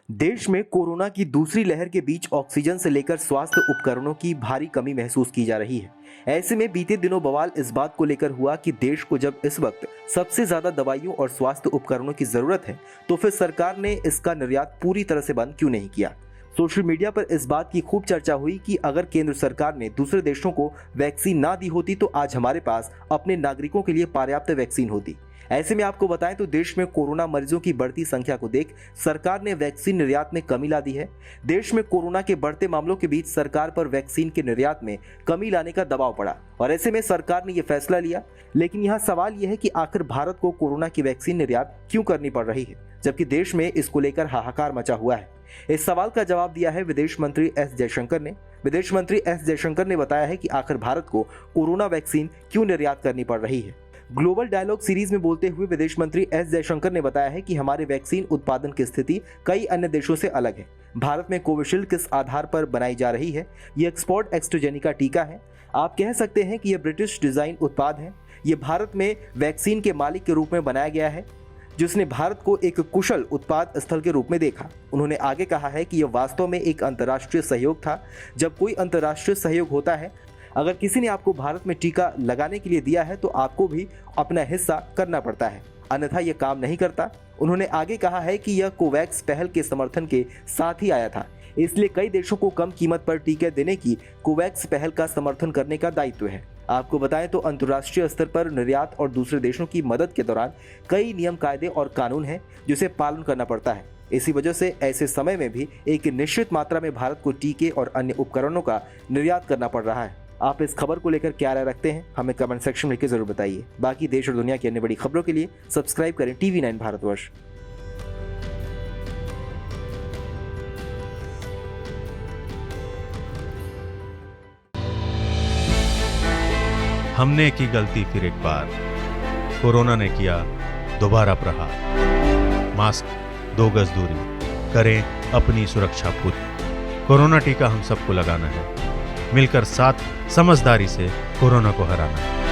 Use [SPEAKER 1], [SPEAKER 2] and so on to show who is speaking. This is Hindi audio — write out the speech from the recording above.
[SPEAKER 1] देश में कोरोना की दूसरी लहर के बीच ऑक्सीजन से लेकर स्वास्थ्य उपकरणों की भारी कमी महसूस की जा रही है। ऐसे में बीते दिनों बवाल इस बात को लेकर हुआ कि देश को जब इस वक्त सबसे ज्यादा दवाइयों और स्वास्थ्य उपकरणों की जरूरत है तो फिर सरकार ने इसका निर्यात पूरी तरह से बंद क्यों नहीं किया। सोशल मीडिया पर इस बात की खूब चर्चा हुई कि अगर केंद्र सरकार ने दूसरे देशों को वैक्सीन ना दी होती तो आज हमारे पास अपने नागरिकों के लिए पर्याप्त वैक्सीन होती। ऐसे में आपको बताएं तो देश में कोरोना मरीजों की बढ़ती संख्या को देख सरकार ने वैक्सीन निर्यात में कमी ला दी है। देश में कोरोना के बढ़ते मामलों के बीच सरकार पर वैक्सीन के निर्यात में कमी लाने का दबाव पड़ा और ऐसे में सरकार ने यह फैसला लिया। लेकिन यहाँ सवाल यह है कि आखिर भारत को कोरोना की वैक्सीन निर्यात क्यों करनी पड़ रही है, जबकि देश में इसको लेकर हाहाकार मचा हुआ है। इस सवाल का जवाब दिया है विदेश मंत्री एस जयशंकर ने। विदेश मंत्री एस जयशंकर ने बताया है कि आखिर भारत को कोरोना वैक्सीन क्यों निर्यात करनी पड़ रही है। ग्लोबल डायलॉग सीरीज में बोलते हुए विदेश मंत्री एस जयशंकर ने बताया है कि हमारे वैक्सीन उत्पादन की स्थिति कई अन्य देशों से अलग है। भारत में कोविशील्ड किस आधार पर बनाई जा रही है, ये एक्सपोर्ट एस्ट्राजेनेका टीका है। आप कह सकते हैं कि यह ब्रिटिश डिजाइन उत्पाद है। ये भारत में वैक्सीन के मालिक के रूप में बनाया गया है, जिसने भारत को एक कुशल उत्पाद स्थल के रूप में देखा। उन्होंने आगे कहा है कि यह वास्तव में एक अंतर्राष्ट्रीय सहयोग था। जब कोई अंतर्राष्ट्रीय सहयोग होता है, अगर किसी ने आपको भारत में टीका लगाने के लिए दिया है तो आपको भी अपना हिस्सा करना पड़ता है, अन्यथा यह काम नहीं करता। उन्होंने आगे कहा है कि यह कोवैक्स पहल के समर्थन के साथ ही आया था, इसलिए कई देशों को कम कीमत पर टीके देने की कोवैक्स पहल का समर्थन करने का दायित्व है। आपको बताएं तो अंतर्राष्ट्रीय स्तर पर निर्यात और दूसरे देशों की मदद के दौरान कई नियम कायदे और कानून हैं जिसे पालन करना पड़ता है। इसी वजह से ऐसे समय में भी एक निश्चित मात्रा में भारत को टीके और अन्य उपकरणों का निर्यात करना पड़ रहा है। आप इस खबर को लेकर क्या राय रखते हैं, हमें कमेंट सेक्शन में लिखकर जरूर बताइए। बाकी देश और दुनिया की अन्य बड़ी खबरों के लिए सब्सक्राइब करें TV9 भारतवर्ष।
[SPEAKER 2] हमने की गलती फिर एक बार, कोरोना ने किया दोबारा प्रहार। मास्क, 2 गज दूरी, करें अपनी सुरक्षा पूरी। कोरोना टीका हम सबको लगाना है, मिलकर साथ समझदारी से कोरोना को हराना है।